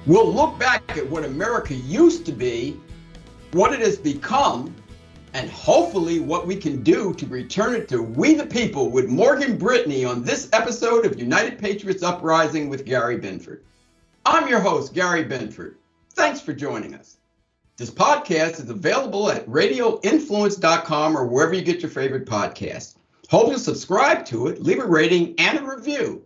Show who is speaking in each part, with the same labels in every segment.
Speaker 1: We'll look back at what America used to be, what it has become, and hopefully what we can do to return it to we the people with Morgan Brittany on this episode of United Patriots Uprising with Gary Benford. I'm your host, Gary Benford. Thanks for joining us. This podcast is available at radioinfluence.com or wherever you get your favorite podcast. Hope you'll subscribe to it, leave a rating and a review.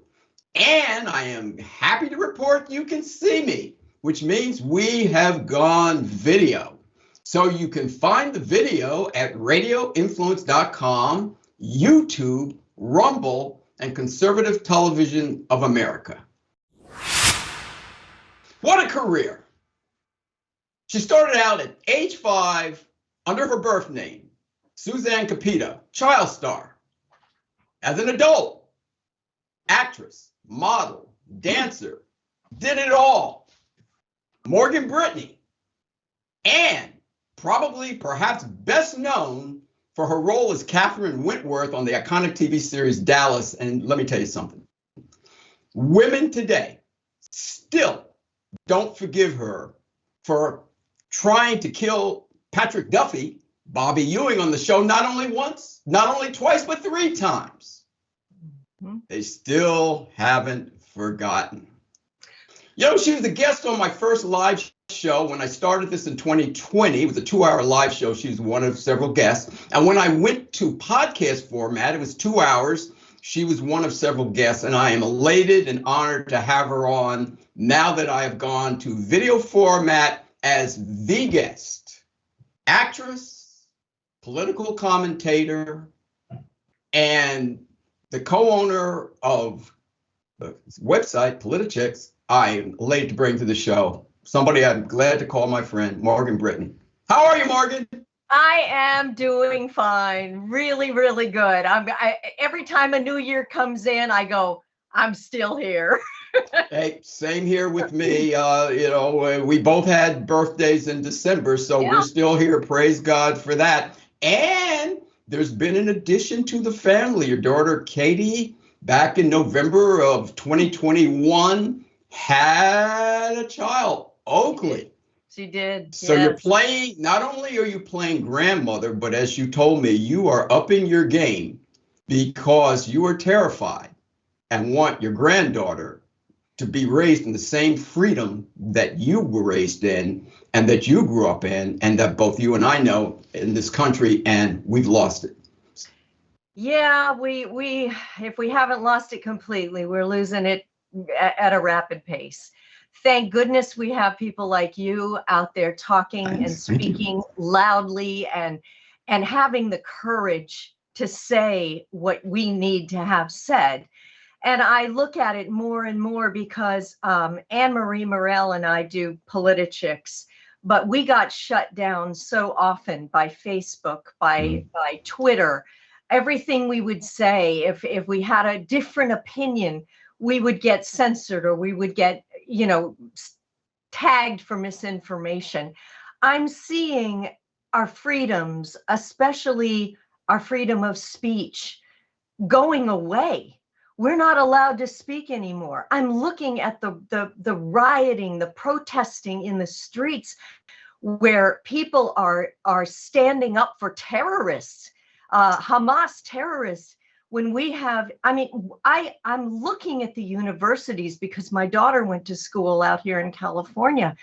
Speaker 1: And I am happy to report you can see me, which means we have gone video. So you can find the video at radioinfluence.com, YouTube, Rumble, and Conservative Television of America. What a career. She started out at age 5 under her birth name, Suzanne Capito, child star. As an adult, actress, model, dancer, did it all. Morgan Brittany, and perhaps best known for her role as Catherine Wentworth on the iconic TV series Dallas. And let me tell you something. Women today still don't forgive her for trying to kill Patrick Duffy, Bobby Ewing, on the show not only once, not only twice, but 3 times. They still haven't forgotten. You know, she was a guest on my first live show when I started this in 2020. It was a 2-hour live show. She was one of several guests. And when I went to podcast format, it was 2 hours. She was one of several guests, and I am elated and honored to have her on now that I have gone to video format as the guest. Actress, political commentator, and the co-owner of the website, Politichicks. I am elated to bring to the show somebody I'm glad to call my friend, Morgan Brittany. How are you, Morgan?
Speaker 2: I am doing fine. Really, really good. Every time a new year comes in, I go, I'm still here.
Speaker 1: Hey, same here with me. We both had birthdays in December, so yeah. We're still here. Praise God for that. And there's been an addition to the family. Your daughter, Katie, back in November of 2021, had a child, Oakley.
Speaker 2: She did.
Speaker 1: So yes. You're playing, not only are you playing grandmother, but as you told me, you are upping your game because you are terrified and want your granddaughter to be raised in the same freedom that you were raised in and that you grew up in, and that both you and I know in this country, and we've lost it.
Speaker 2: Yeah, we if we haven't lost it completely, we're losing it at a rapid pace. Thank goodness we have people like you out there talking and speaking loudly and having the courage to say what we need to have said. And I look at it more and more because Anne-Marie Morel and I do Politichicks, but we got shut down so often by Facebook, by Twitter. Everything we would say, if we had a different opinion, we would get censored or we would get, tagged for misinformation. I'm seeing our freedoms, especially our freedom of speech, going away. We're not allowed to speak anymore. I'm looking at the rioting, the protesting in the streets where people are standing up for terrorists, Hamas terrorists. When we have, I'm looking at the universities because my daughter went to school out here in California.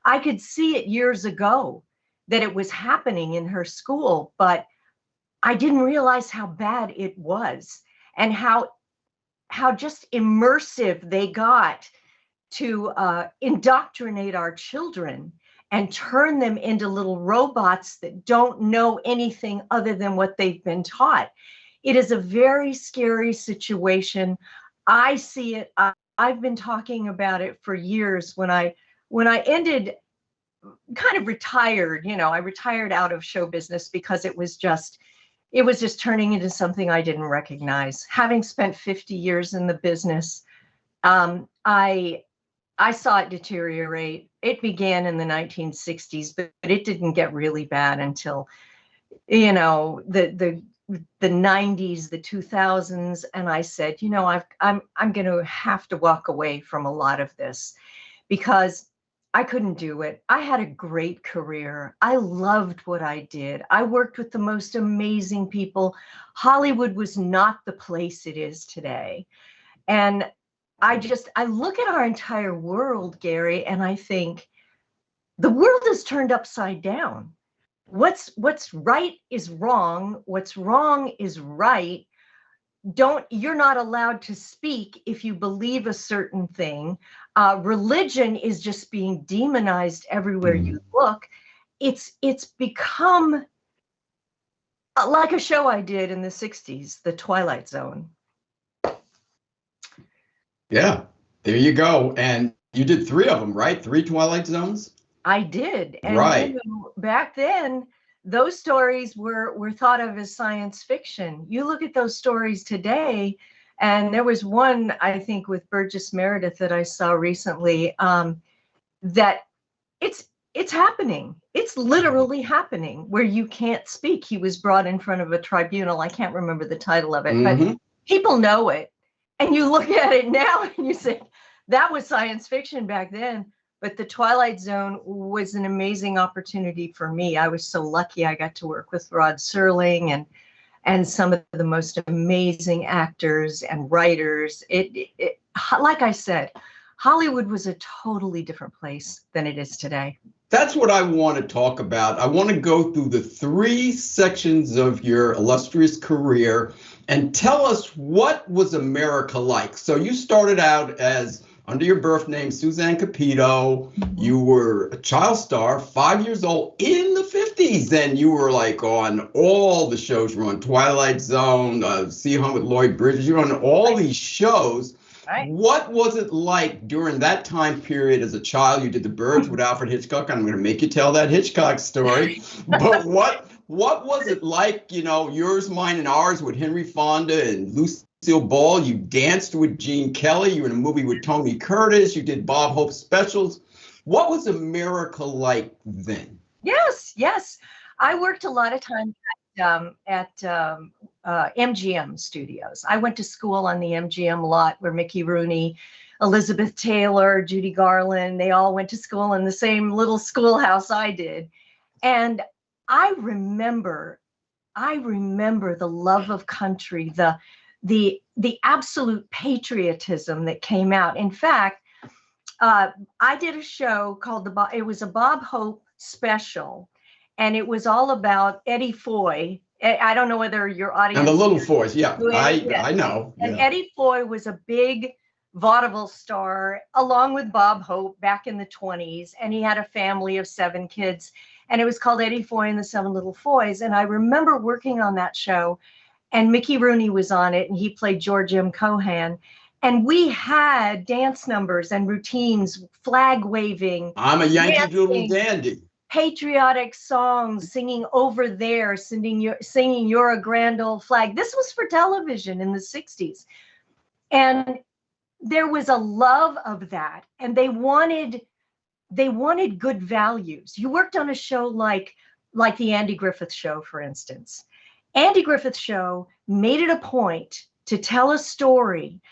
Speaker 2: I could see it years ago that it was happening in her school, but I didn't realize how bad it was and how just immersive they got to indoctrinate our children and turn them into little robots that don't know anything other than what they've been taught. It is a very scary situation. I see it. I've been talking about it for years. When I ended, kind of retired, I retired out of show business because it was just turning into something I didn't recognize. Having spent 50 years in the business, I saw it deteriorate. It began in the 1960s, but it didn't get really bad until, the 90s, the 2000s. And I said, I'm going to have to walk away from a lot of this because I couldn't do it. I had a great career. I loved what I did. I worked with the most amazing people. Hollywood was not the place it is today. And I look at our entire world, Gary, and I think the world is turned upside down. What's right is wrong. What's wrong is right. You're not allowed to speak if you believe a certain thing. Religion is just being demonized everywhere you look. It's become like a show I did in the 60s, The Twilight Zone.
Speaker 1: Yeah, there you go. And you did 3 of them, right? 3 Twilight Zones?
Speaker 2: I did. And
Speaker 1: right.
Speaker 2: Back then, those stories were thought of as science fiction. You look at those stories today, and there was one, I think, with Burgess Meredith that I saw recently, that it's happening. It's literally happening where you can't speak. He was brought in front of a tribunal. I can't remember the title of it, but people know it. And you look at it now and you say, that was science fiction back then. But The Twilight Zone was an amazing opportunity for me. I was so lucky I got to work with Rod Serling and some of the most amazing actors and writers. Like I said, Hollywood was a totally different place than it is today.
Speaker 1: That's what I want to talk about. I want to go through the 3 sections of your illustrious career and tell us, what was America like? So you started out as, under your birth name, Suzanne Capito. You were a child star, 5 years old in the 50s. And you were like on all the shows. You were on Twilight Zone, See Home with Lloyd Bridges. You were on all these shows. Right. What was it like during that time period as a child? You did The Birds with Alfred Hitchcock. I'm going to make you tell that Hitchcock story. But what was it like, Yours, Mine, and Ours with Henry Fonda and Lucille Ball? You danced with Gene Kelly. You were in a movie with Tony Curtis. You did Bob Hope specials. What was America like then?
Speaker 2: Yes. I worked a lot of time at MGM Studios. I went to school on the MGM lot where Mickey Rooney, Elizabeth Taylor, Judy Garland, they all went to school in the same little schoolhouse I did. And I remember the love of country, the absolute patriotism that came out. In fact, I did a show called it was a Bob Hope special. And it was all about Eddie Foy. I don't know whether your audience.
Speaker 1: And the Little Foys, yeah, I know.
Speaker 2: And Eddie Foy was a big vaudeville star, along with Bob Hope back in the 1920s. And he had a family of 7 kids. And it was called Eddie Foy and the 7 Little Foys. And I remember working on that show. And Mickey Rooney was on it. And he played George M. Cohan. And we had dance numbers and routines, flag waving.
Speaker 1: I'm a Yankee Doodle Dandy.
Speaker 2: Patriotic songs, singing Over There, singing You're a Grand Old Flag. This was for television in the 60s. And there was a love of that. And they wanted good values. You worked on a show like the Andy Griffith Show, for instance. Andy Griffith Show made it a point to tell a story.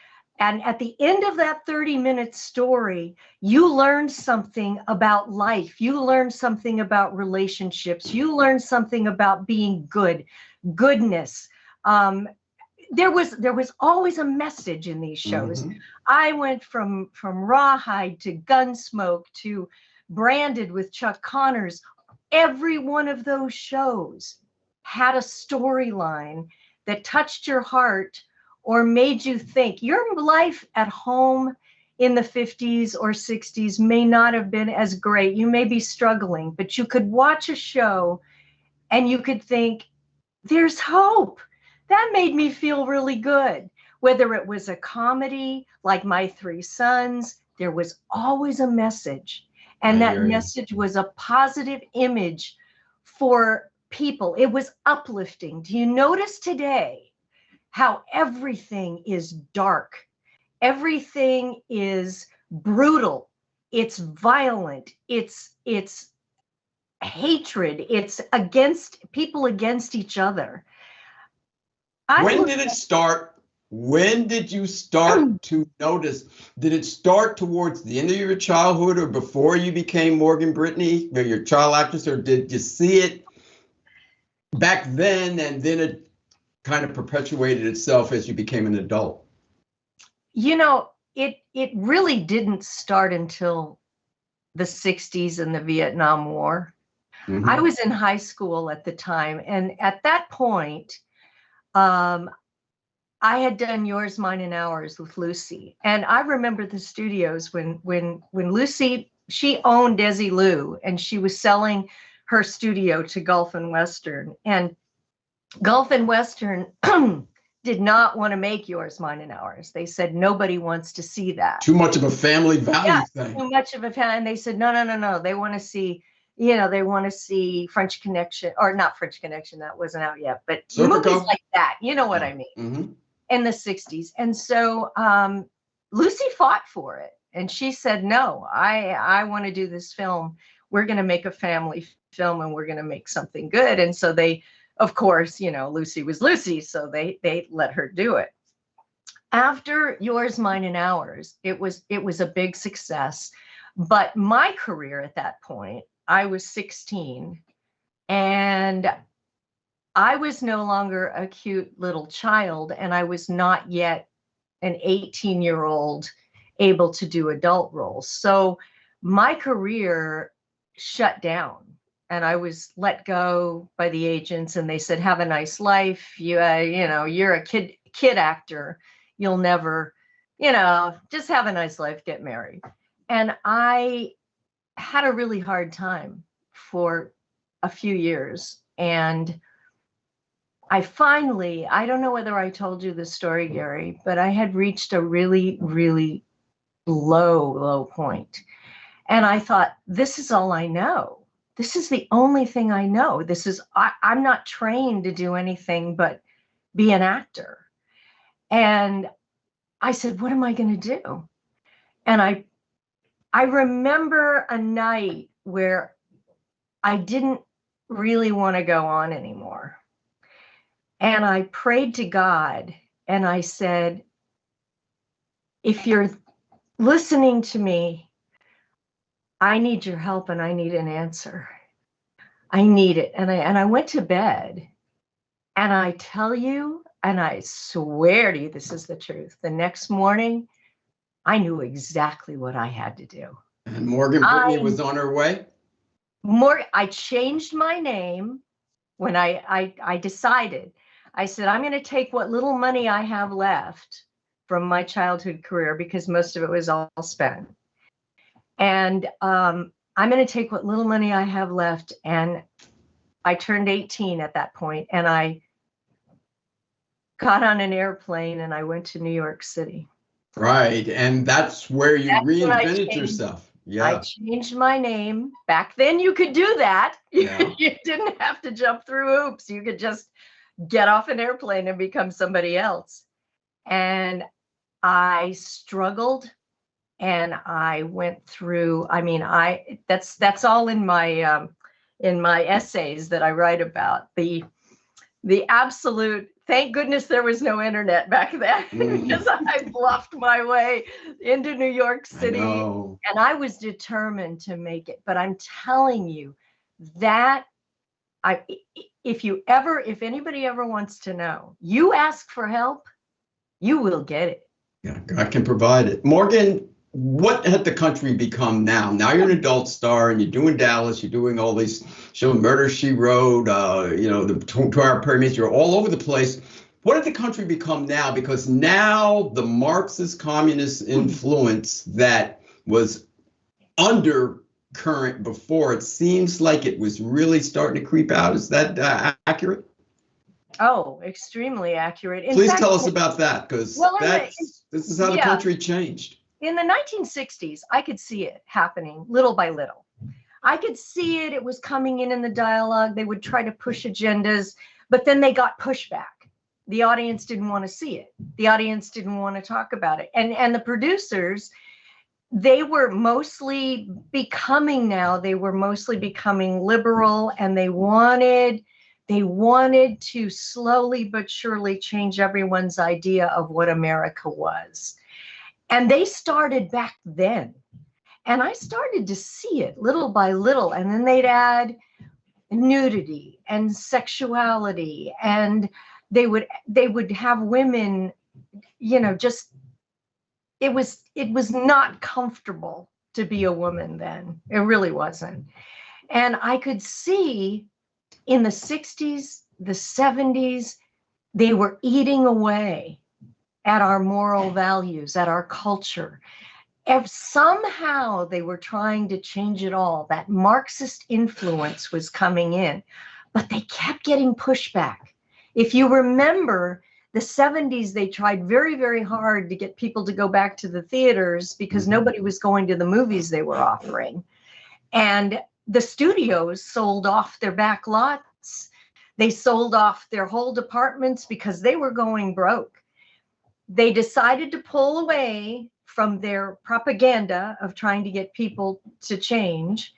Speaker 2: And at the end of that 30-minute story, you learned something about life. You learned something about relationships. You learned something about being goodness. There was always a message in these shows. I went from Rawhide to Gunsmoke to Branded with Chuck Connors. Every one of those shows had a storyline that touched your heart or made you think. Your life at home in the 50s or 60s may not have been as great. You may be struggling, but you could watch a show and you could think, there's hope. That made me feel really good. Whether it was a comedy like My 3 Sons, there was always a message. And that message was a positive image for people. It was uplifting. Do you notice today how everything is dark? Everything is brutal. It's violent. It's hatred. It's against people, against each other.
Speaker 1: When did it start When did you start to notice? Did it start towards the end of your childhood or before you became Morgan Brittany, your child actress, or did you see it back then and then it kind of perpetuated itself as you became an adult?
Speaker 2: You know, it really didn't start until the 60s and the Vietnam War.
Speaker 1: Mm-hmm.
Speaker 2: I was in high school at the time, and at that point, I had done Yours, Mine, and Ours with Lucy. And I remember the studios when Lucy, she owned Desilu, and she was selling her studio to Gulf and Western. And Gulf and Western did not want to make Yours, Mine, and Ours. They said, nobody wants to see that.
Speaker 1: Too much of a family value thing.
Speaker 2: Too much of a family. And they said, no. They want to see, they want to see French Connection, or not French Connection, that wasn't out yet, but movies like that. You know what I mean?
Speaker 1: Mm-hmm.
Speaker 2: In the 60s. And so Lucy fought for it. And she said, no, I want to do this film. We're going to make a family film and we're going to make something good. And so they, of course, Lucy was Lucy, so they let her do it. After Yours, Mine, and Ours, it was a big success. But my career at that point, I was 16, and I was no longer a cute little child, and I was not yet an 18-year-old able to do adult roles. So my career shut down, and I was let go by the agents, and they said, have a nice life. You're a kid actor. You'll never, just have a nice life, get married. And I had a really hard time for a few years. And I finally, I don't know whether I told you this story, Gary, but I had reached a really, really low point. And I thought, this is all I know. This is the only thing I know. I'm not trained to do anything but be an actor. And I said, what am I going to do? And I remember a night where I didn't really want to go on anymore. And I prayed to God and I said, if you're listening to me, I need your help and I need an answer. I need it. And I went to bed, and I tell you, and I swear to you, this is the truth. The next morning, I knew exactly what I had to do.
Speaker 1: And Morgan Brittany was on her way?
Speaker 2: I changed my name when I decided. I said, I'm going to take what little money I have left from my childhood career, because most of it was all spent. And I'm going to take what little money I have left. And I turned 18 at that point, and I got on an airplane and I went to New York City.
Speaker 1: Right. And that's where you reinvented yourself. Yeah.
Speaker 2: I changed my name. Back then you could do that.
Speaker 1: Yeah.
Speaker 2: You didn't have to jump through hoops. You could just get off an airplane and become somebody else. And I struggled, and I went through, that's all in my essays that I write about, the absolute, thank goodness there was no internet back then, because I bluffed my way into New York City, and I was determined to make it. But I'm telling you that if anybody ever wants to know, you ask for help, you will get it.
Speaker 1: Yeah, God can provide it. Morgan, what had the country become now? Now you're an adult star and you're doing Dallas, you're doing all these shows, Murder, She Wrote, the 2-hour premieres, you're all over the place. What did the country become now? Because now the Marxist communist influence that was undercurrent before, it seems like it was really starting to creep out. Is that accurate?
Speaker 2: Oh, extremely accurate.
Speaker 1: Please tell us about that, because this is how the country changed.
Speaker 2: In the 1960s, I could see it happening little by little. I could see it. It was coming in the dialogue. They would try to push agendas, but then they got pushback. The audience didn't want to see it. The audience didn't want to talk about it. And the producers, they were mostly becoming liberal, and they wanted They wanted to slowly but surely change everyone's idea of what America was. And they started back then. And I started to see it little by little. And then they'd add nudity and sexuality. And they would have women, just, it was not comfortable to be a woman then. It really wasn't. And I could see in the 60s, the 70s, they were eating away at our moral values, at our culture. If somehow they were trying to change it all, that Marxist influence was coming in, but they kept getting pushback. If you remember, the 70s, they tried very, very hard to get people to go back to the theaters because nobody was going to the movies they were offering. And the studios sold off their back lots. They sold off their whole departments because they were going broke. They decided to pull away from their propaganda of trying to get people to change.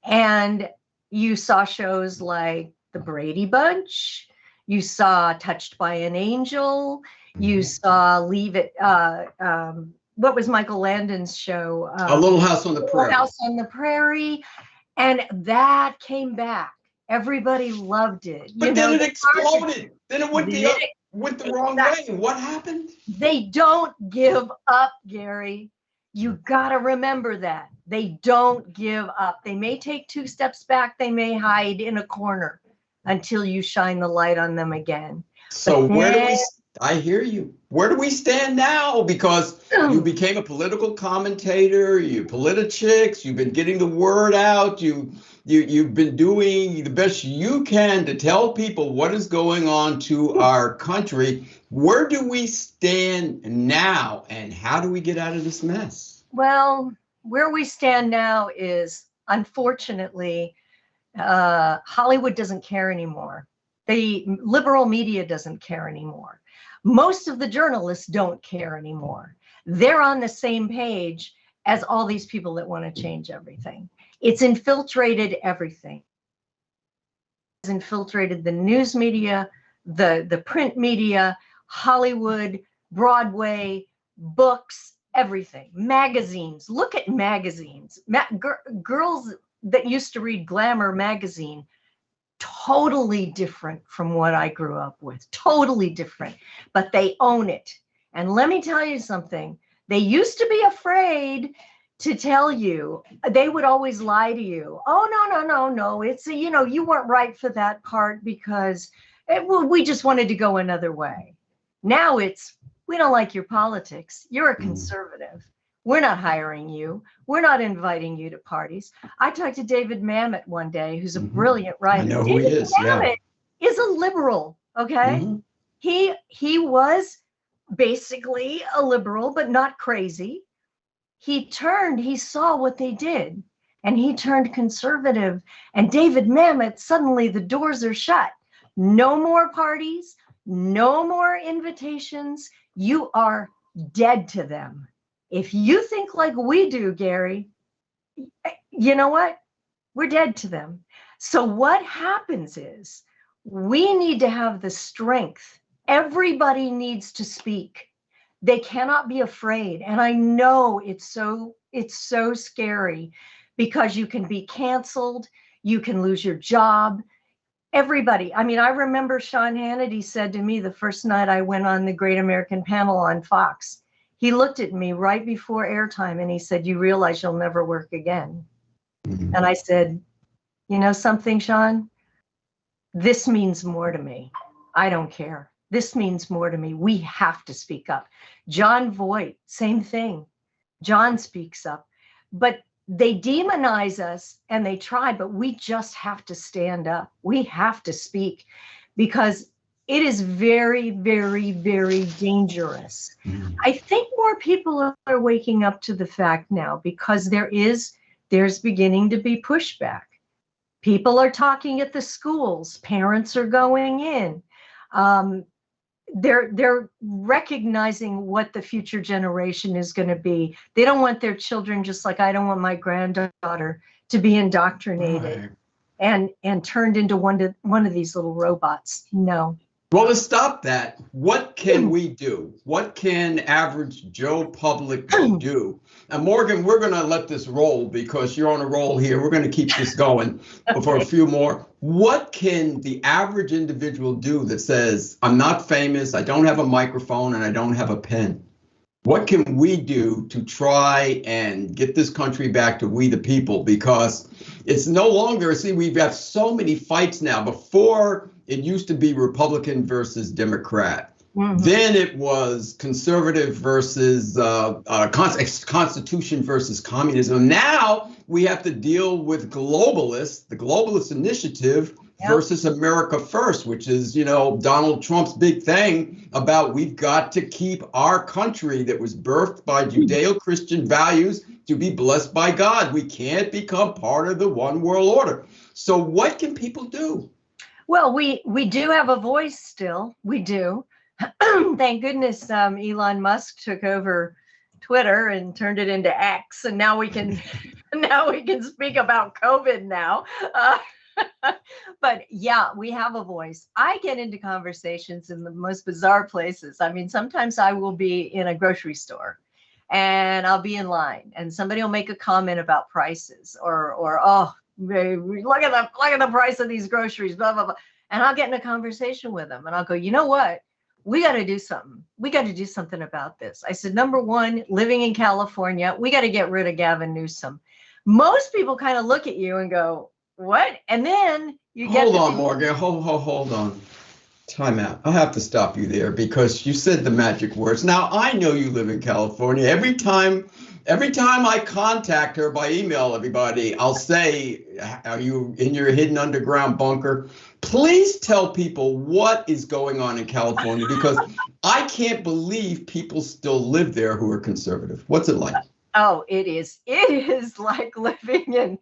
Speaker 2: And you saw shows like The Brady Bunch. You saw Touched by an Angel. You saw Leave It. What was Michael Landon's show?
Speaker 1: A Little House on the Prairie.
Speaker 2: Little House on the Prairie. And that came back. Everybody loved it.
Speaker 1: But then it exploded. Then it went the wrong way. What happened?
Speaker 2: They don't give up, Gary. You got to remember that. They don't give up. They may take 2 steps back. They may hide in a corner until you shine the light on them again.
Speaker 1: So I hear you. Where do we stand now? Because you became a political commentator, you politics, you've been getting the word out, you've been doing the best you can to tell people what is going on to our country. Where do we stand now, and how do we get out of this mess?
Speaker 2: Well, where we stand now is, unfortunately, Hollywood doesn't care anymore. The liberal media doesn't care anymore. Most of the journalists don't care anymore. They're on the same page as all these people that want to change everything. It's infiltrated everything. It's infiltrated the news media, the print media, Hollywood, Broadway, books, everything. Magazines. Look at magazines. Girls that used to read Glamour magazine, totally different from what I grew up with. Totally different. But they own it. And let me tell you something. They used to be afraid to tell you. They would always lie to you. Oh, no. It's, you weren't right for that part because we just wanted to go another way. Now it's, we don't like your politics. You're a conservative. We're not hiring you. We're not inviting you to parties. I talked to David Mamet one day, who's a brilliant writer.
Speaker 1: I know who he is.
Speaker 2: Mamet is a liberal, okay? He was basically a liberal, but not crazy. He saw what they did, and he turned conservative. And David Mamet, suddenly the doors are shut. No more parties, no more invitations. You are dead to them. If you think like we do, Gary, you know what? We're dead to them. So what happens is we need to have the strength. Everybody needs to speak. They cannot be afraid. And I know it's so scary because you can be canceled. You can lose your job. Everybody. I mean, I remember Sean Hannity said to me the first night I went on the Great American Panel on Fox. He looked at me right before airtime and he said, "You realize you'll never work again." And I said, "You know something, Sean? This means more to me. I don't care. This means more to me. We have to speak up." John Voight, same thing. John speaks up. But they demonize us and they try, but we just have to stand up. We have to speak because it is very, very, very dangerous. I think more people are waking up to the fact now because there's beginning to be pushback. People are talking at the schools. Parents are going in. They're recognizing what the future generation is going to be. They don't want their children, just like I don't want my granddaughter to be indoctrinated. and turned into one of these little robots. No.
Speaker 1: Well, to stop that, what can we do? What can average Joe public do? And Morgan, we're going to let this roll because you're on a roll here. We're going to keep this going for a few more. What can the average individual do that says, I'm not famous, I don't have a microphone, and I don't have a pen? What can we do to try and get this country back to we the people? Because it's no longer, see, we've got so many fights now. Before, it used to be Republican versus Democrat. Mm-hmm. Then it was conservative versus Constitution versus communism. Now we have to deal with globalists, the globalist initiative, versus America First, which is, Donald Trump's big thing about we've got to keep our country that was birthed by Judeo-Christian values to be blessed by God. We can't become part of the one world order. So what can people do?
Speaker 2: Well, we do have a voice still. We do. Thank goodness Elon Musk took over Twitter and turned it into X, and now we can speak about COVID now. But yeah, we have a voice. I get into conversations in the most bizarre places. I mean, sometimes I will be in a grocery store and I'll be in line and somebody will make a comment about prices or oh, look at the price of these groceries, blah, blah, blah. And I'll get in a conversation with them and I'll go, you know what? We got to do something. We got to do something about this. I said, number one, living in California, we got to get rid of Gavin Newsom. Most people kind of look at you and go, what? And then you get—
Speaker 1: Hold on, Morgan. Hold on. Time out. I have to stop you there because you said the magic words. Now, I know you live in California. Every time I contact her by email, everybody, I'll say, are you in your hidden underground bunker? Please tell people what is going on in California because I can't believe people still live there who are conservative. What's it like?
Speaker 2: Oh, it is like living in—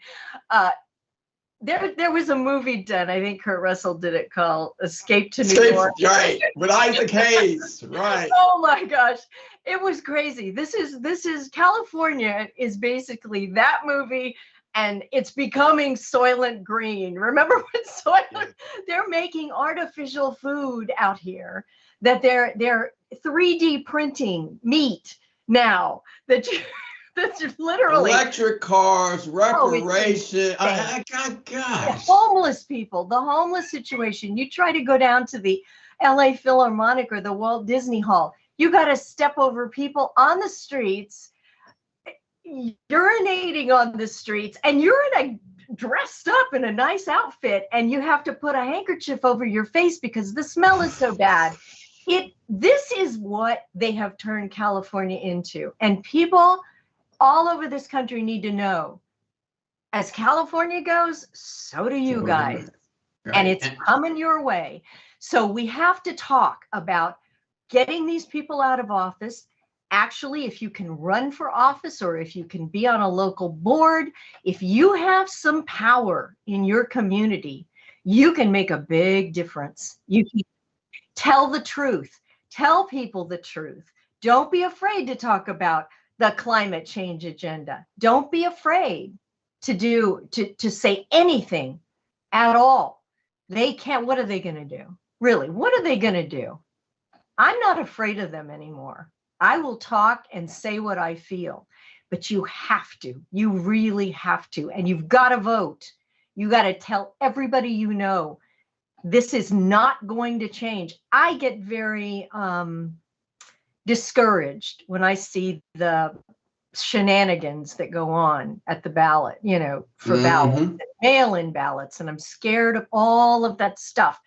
Speaker 2: There was a movie done, I think Kurt Russell did it, called Escape to New York.
Speaker 1: Right, with Isaac Hayes, right.
Speaker 2: Oh my gosh, it was crazy. This is California is basically that movie, and it's becoming Soylent Green. Remember when Soylent, they're making artificial food out here, that they're 3D printing meat now, that's literally
Speaker 1: electric cars, reparation. God.
Speaker 2: The homeless people, the homeless situation. You try to go down to the LA Philharmonic or the Walt Disney Hall, you got to step over people on the streets, urinating on the streets, and you're dressed up in a nice outfit, and you have to put a handkerchief over your face because the smell is so bad. This is what they have turned California into, and people all over this country need to know, as California goes, so do you guys. Right. And it's coming your way. So we have to talk about getting these people out of office. Actually, if you can run for office or if you can be on a local board, if you have some power in your community, you can make a big difference. You can tell the truth. Tell people the truth. Don't be afraid to talk about the climate change agenda. Don't be afraid to say anything at all. They can't. What are they going to do? Really, what are they going to do? I'm not afraid of them anymore. I will talk and say what I feel, but you have to. You really have to. And you've got to vote. You got to tell everybody you know, this is not going to change. I get very discouraged when I see the shenanigans that go on at the ballot, for ballots, mail-in ballots, and I'm scared of all of that stuff.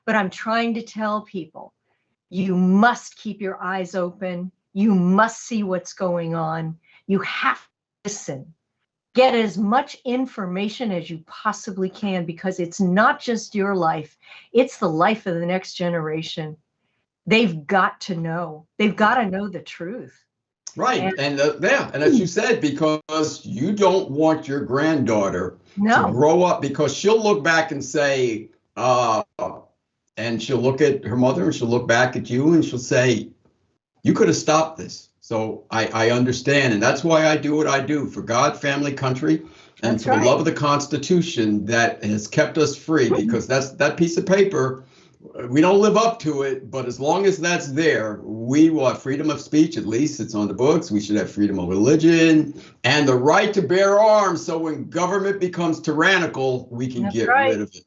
Speaker 2: But I'm trying to tell people, you must keep your eyes open. You must see what's going on. You have to listen. Get as much information as you possibly can, because it's not just your life. It's the life of the next generation. They've got to know. They've got to know the truth.
Speaker 1: Right. And as you said, because you don't want your granddaughter to grow up, because she'll look back and say, and she'll look at her mother and she'll look back at you and she'll say, you could have stopped this. So I understand. And that's why I do what I do for God, family, country. and
Speaker 2: That's
Speaker 1: for the
Speaker 2: right.
Speaker 1: love of the Constitution that has kept us free, because that piece of paper, we don't live up to it, but as long as that's there, we will have freedom of speech. At least it's on the books. We should have freedom of religion and the right to bear arms. So when government becomes tyrannical, we can
Speaker 2: That's
Speaker 1: get
Speaker 2: right.
Speaker 1: rid of it.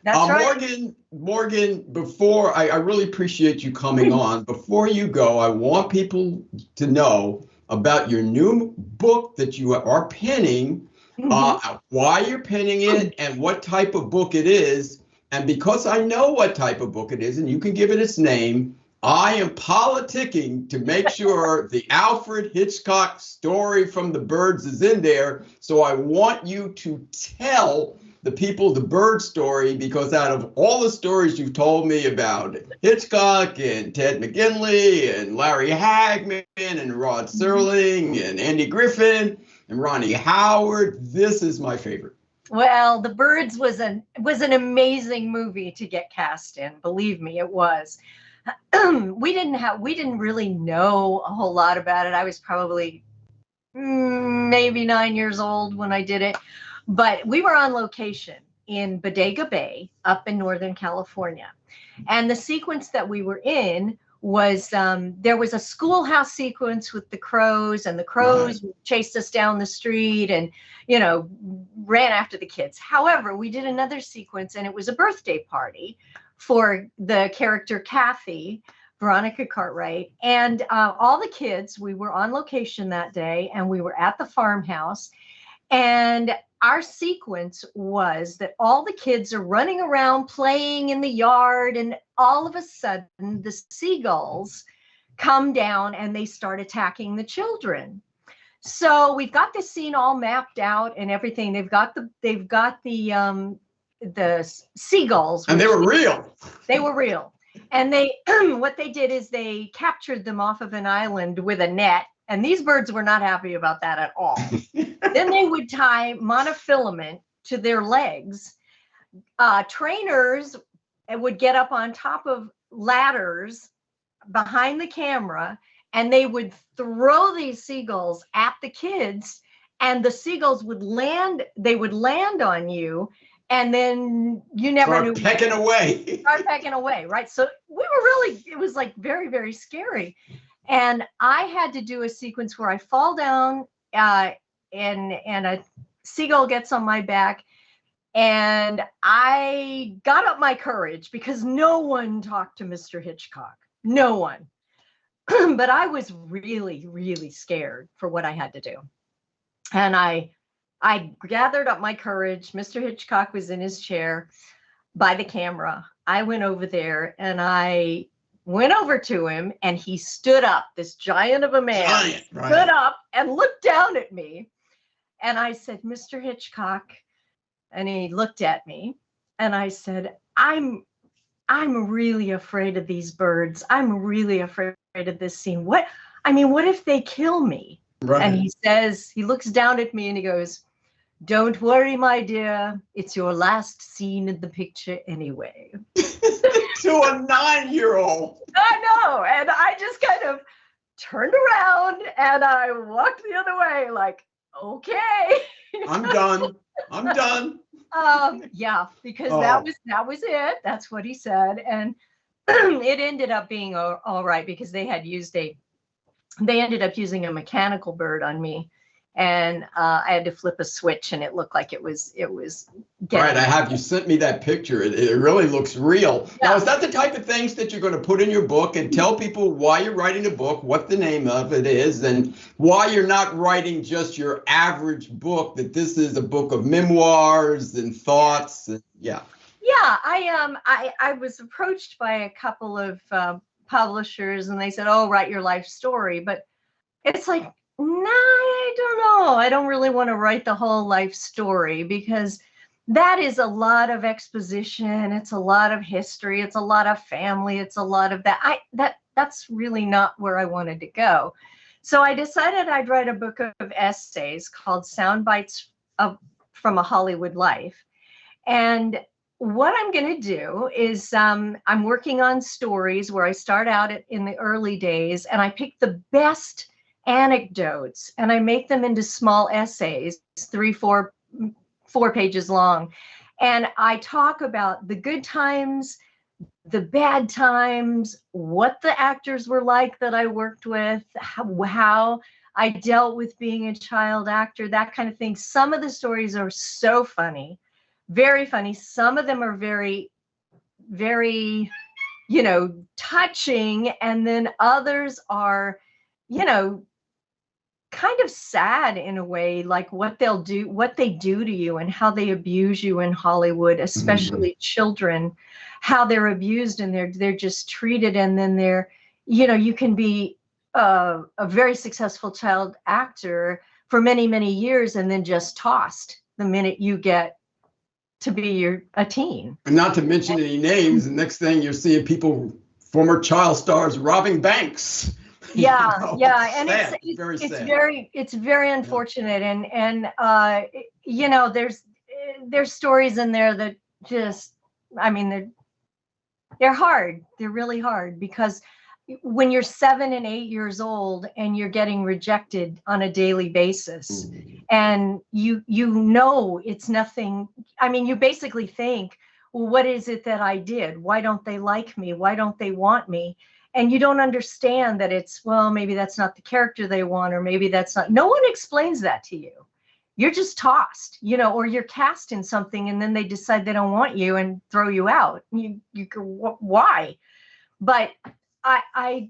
Speaker 2: That's right.
Speaker 1: Morgan, before I really appreciate you coming on. Before you go, I want people to know about your new book that you are penning, why you're penning it, and what type of book it is. And because I know what type of book it is, and you can give it its name, I am politicking to make sure the Alfred Hitchcock story from the birds is in there. So I want you to tell the people the bird story, because out of all the stories you've told me about Hitchcock and Ted McGinley and Larry Hagman and Rod Serling and Andy Griffin and Ronnie Howard, this is my favorite.
Speaker 2: Well, The Birds was an amazing movie to get cast in. Believe me, it was. We didn't really know a whole lot about it. I was probably maybe 9 years old when I did it, but we were on location in Bodega Bay up in Northern California. And the sequence that we were in was there was a schoolhouse sequence with the crows, and the crows chased us down the street and, you know, ran after the kids. However, we did another sequence, and it was a birthday party for the character Kathy, Veronica Cartwright, and all the kids. We were on location that day, and we were at the farmhouse, and our sequence was that all the kids are running around playing in the yard, and all of a sudden the seagulls come down and they start attacking the children. So we've got this scene all mapped out and everything. They've got the seagulls,
Speaker 1: and they were real.
Speaker 2: They were real. And they what they did is they captured them off of an island with a net. And these birds were not happy about that at all. Then they would tie monofilament to their legs. Trainers would get up on top of ladders behind the camera, and they would throw these seagulls at the kids, and the seagulls would land. They would land on you, and then you never knew.
Speaker 1: Start pecking away,
Speaker 2: right? So we were really, it was like very, very scary. And I had to do a sequence where I fall down and a seagull gets on my back. And I got up my courage because no one talked to Mr. Hitchcock. No one. But I was really, really scared for what I had to do. And I gathered up my courage. Mr. Hitchcock was in his chair by the camera. I went over there and I went over to him, and he stood up, this giant of a man, stood up and looked down at me. And I said, Mr. Hitchcock, and he looked at me, and I said, I'm really afraid of these birds. I'm really afraid of this scene. What if they kill me? Right. And he says, he looks down at me and he goes, don't worry, my dear. It's your last scene in the picture anyway.
Speaker 1: To a 9-year-old.
Speaker 2: I know. And I just kind of turned around and I walked the other way like, okay.
Speaker 1: I'm done.
Speaker 2: Yeah, because that was it. That's what he said. And it ended up being all right, because they ended up using a mechanical bird on me. And I had to flip a switch, and it looked like it was getting.
Speaker 1: Right, I have you sent me that picture. It really looks real. Yeah. Now, is that the type of things that you're going to put in your book and tell people why you're writing a book, what the name of it is, and why you're not writing just your average book, that this is a book of memoirs and thoughts? Yeah,
Speaker 2: I was approached by a couple of publishers, and they said, oh, write your life story. But it's like, nah, I don't know. I don't really want to write the whole life story, because that is a lot of exposition. It's a lot of history. It's a lot of family. It's a lot of that. That's really not where I wanted to go. So I decided I'd write a book of essays called Sound Bites from a Hollywood Life. And what I'm going to do is I'm working on stories where I start out in the early days, and I pick the best anecdotes and I make them into small essays, 3-4 4 pages long. And I talk about the good times, the bad times, what the actors were like that I worked with, how I dealt with being a child actor, that kind of thing. Some of the stories are so funny, very funny. Some of them are very, very, touching. And then others are, kind of sad in a way, like what they do to you and how they abuse you in Hollywood, especially children, how they're abused and they're just treated. And then you can be a very successful child actor for many, many years and then just tossed the minute you get to be a teen.
Speaker 1: And not to mention any names, the next thing you're seeing people, former child stars, robbing banks.
Speaker 2: Yeah, and
Speaker 1: sad.
Speaker 2: it's very unfortunate, and there's stories in there that just, I mean, they're hard. They're really hard, because when you're 7 and 8 years old and you're getting rejected on a daily basis, and it's nothing. I mean, you basically think, well, what is it that I did? Why don't they like me? Why don't they want me? And you don't understand that it's, well, maybe that's not the character they want, or maybe that's not. No one explains that to you. You're just tossed, or you're cast in something and then they decide they don't want you and throw you out. You go, why? But I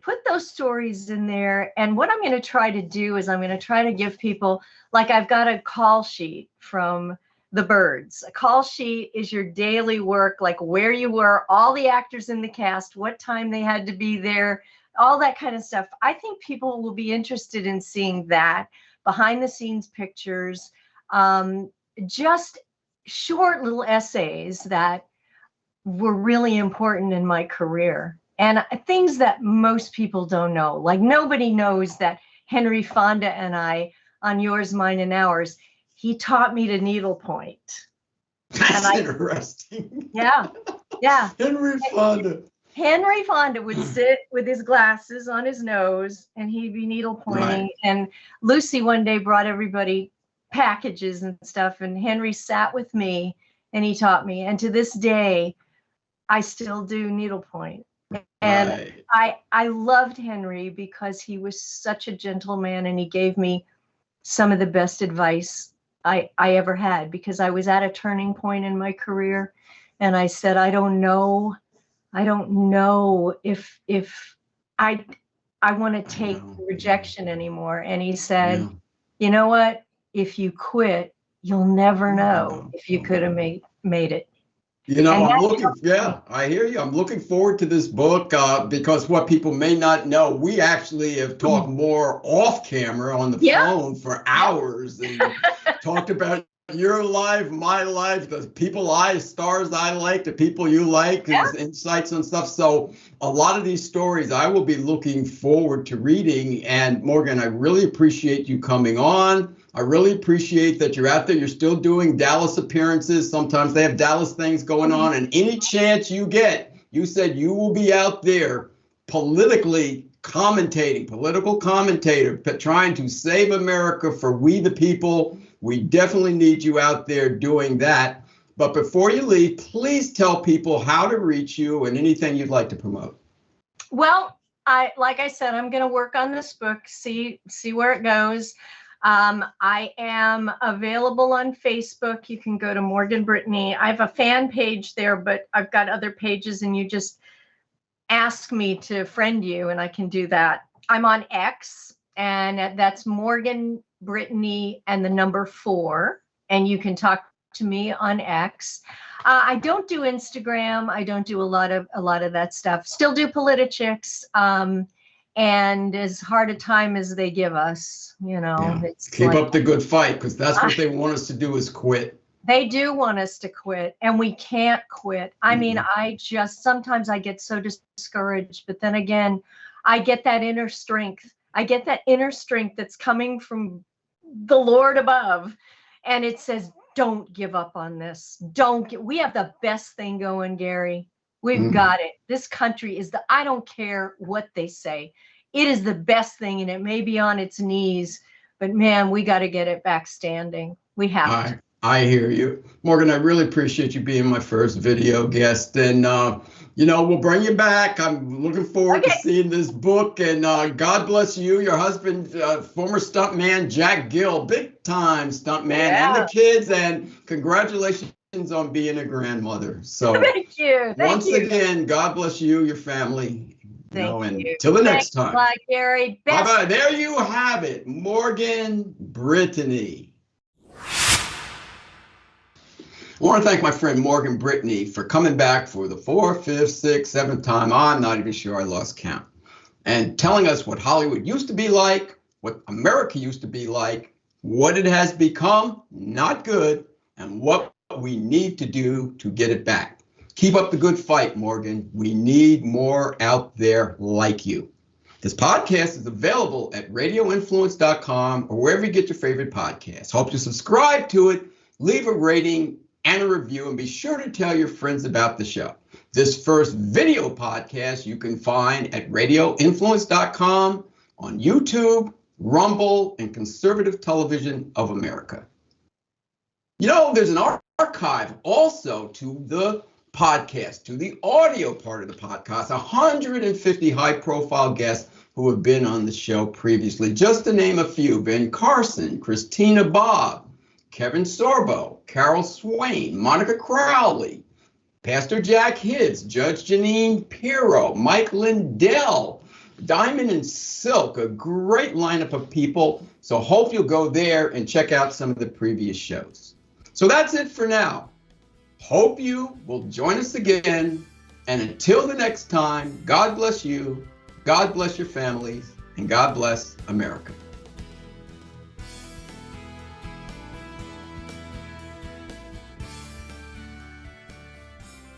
Speaker 2: put those stories in there, and what I'm going to try to do is I'm going to try to give people, like, I've got a call sheet from the Birds. A call sheet is your daily work, like where you were, all the actors in the cast, what time they had to be there, all that kind of stuff. I think people will be interested in seeing that, behind the scenes pictures, just short little essays that were really important in my career, and things that most people don't know. Like, nobody knows that Henry Fonda and I, on Yours, Mine, and Ours, he taught me to needlepoint.
Speaker 1: That's interesting.
Speaker 2: Yeah.
Speaker 1: Henry Fonda
Speaker 2: Would sit with his glasses on his nose and he'd be needlepointing. Right. And Lucy one day brought everybody packages and stuff, and Henry sat with me and he taught me. And to this day, I still do needlepoint. And right. I loved Henry because he was such a gentleman, and he gave me some of the best advice I ever had, because I was at a turning point in my career, and I said, I don't know if I want to take rejection anymore. And he said, you know what? If you quit, you'll never know if you could have made it.
Speaker 1: I hear you. I'm looking forward to this book because what people may not know, we actually have talked more off camera on the phone for hours and talked about your life, my life, the stars I like, the people you like, and insights and stuff. So a lot of these stories I will be looking forward to reading. And Morgan, I really appreciate you coming on. I really appreciate that you're out there. You're still doing Dallas appearances. Sometimes they have Dallas things going on. And any chance you get, you said you will be out there political commentator, trying to save America for we the people. We definitely need you out there doing that. But before you leave, please tell people how to reach you and anything you'd like to promote.
Speaker 2: Well, like I said, I'm going to work on this book, see where it goes. I am available on Facebook. You can go to Morgan Brittany. I have a fan page there, but I've got other pages, and you just ask me to friend you and I can do that. I'm on X, and that's Morgan Brittany and the number 4, and you can talk to me on X. I don't do Instagram. I don't do a lot of that stuff. Still do Politichicks. And as hard a time as they give us, it's
Speaker 1: keep up the good fight, because that's what they want us to do, is quit.
Speaker 2: They do want us to quit, and we can't quit. I mean, sometimes I get so discouraged, but then again, I get that inner strength. I get that inner strength that's coming from the Lord above. And it says, don't give up on this. We have the best thing going, Gary. We've got it. This country I don't care what they say. It is the best thing, and it may be on its knees, But man, we got to get it back standing. We have to.
Speaker 1: I hear you. Morgan, I really appreciate you being my first video guest. And, we'll bring you back. I'm looking forward to seeing this book. And God bless you, your husband, former stuntman, Jack Gill, big time stuntman, and the kids. And congratulations on being a grandmother. So
Speaker 2: thank you.
Speaker 1: Once again, God bless you, your family.
Speaker 2: Thank you.
Speaker 1: Till the next time.
Speaker 2: Bye, Gary.
Speaker 1: Bye-bye. There you have it. Morgan Brittany. I want to thank my friend Morgan Brittany for coming back for the 4th, 5th, 6th, 7th time. I'm not even sure, I lost count. And telling us what Hollywood used to be like, what America used to be like, what it has become, not good, and what we need to do to get it back. Keep up the good fight, Morgan. We need more out there like you. This podcast is available at radioinfluence.com or wherever you get your favorite podcasts. Hope you subscribe to it, leave a rating and a review, and be sure to tell your friends about the show. This first video podcast you can find at radioinfluence.com, on YouTube, Rumble, and Conservative Television of America. There's an archive also to the podcast, to the audio part of the podcast, 150 high-profile guests who have been on the show previously. Just to name a few: Ben Carson, Christina Bobb, Kevin Sorbo, Carol Swain, Monica Crowley, Pastor Jack Hids, Judge Janine Pirro, Mike Lindell, Diamond and Silk, a great lineup of people. So hope you'll go there and check out some of the previous shows. So that's it for now. Hope you will join us again. And until the next time, God bless you, God bless your families, and God bless America.